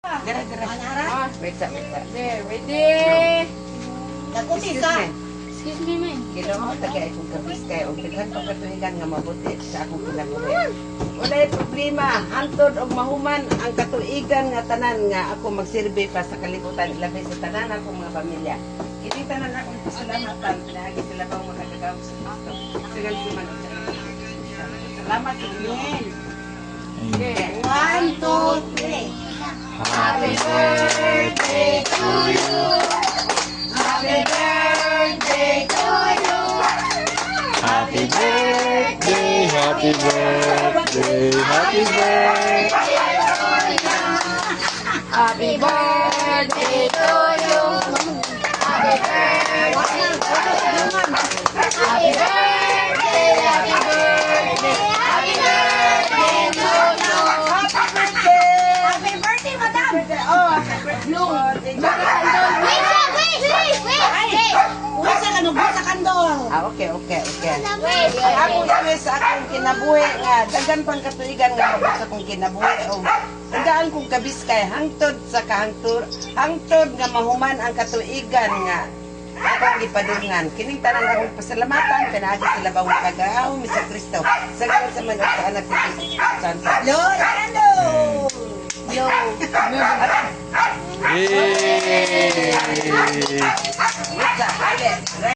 Gara. Anara? Wait. Ready? Nagkumisa. Excuse me, ma'am. Ginoo tagay kung kabis kay og daghan pa katuigan nga mabuti sa akong kinabuhi. Walay problema, hantod og mahuman ang katuigan nga tanan nga ako magsilbi pa sa kalibutan labi sa tanan akong mga pamilya. Kini tanan akong pasalamatan pinagi sila bang makagagaw sa Kristo. Sigal si man salamat sa inyo. Okay. 1, 2, 3. Happy birthday to you. Happy birthday to you. Happy birthday, happy birthday, happy birthday. Happy birthday to you. Happy birthday. Happy birthday. Happy birthday. Happy birthday to you. Happy birthday, madam. Oh, happy birthday. Uwi sa kanugbo sa kandol. Okay. Wait. Ako kami sa akong kinabuhi nga daghan pang katuigan nga mabot sa akong kinabuhi o tagaan kong kabiskay hangtod sa hangtod nga mahuman ang katuigan nga akong gipadungan. Kining tanan akong pasalamatan pinaagi sila bang makagaaw mi sa Kristo. Sagaran sa man sa anak ni Kristo Santo. Lord, hello. Yo. Yay! Wait lang,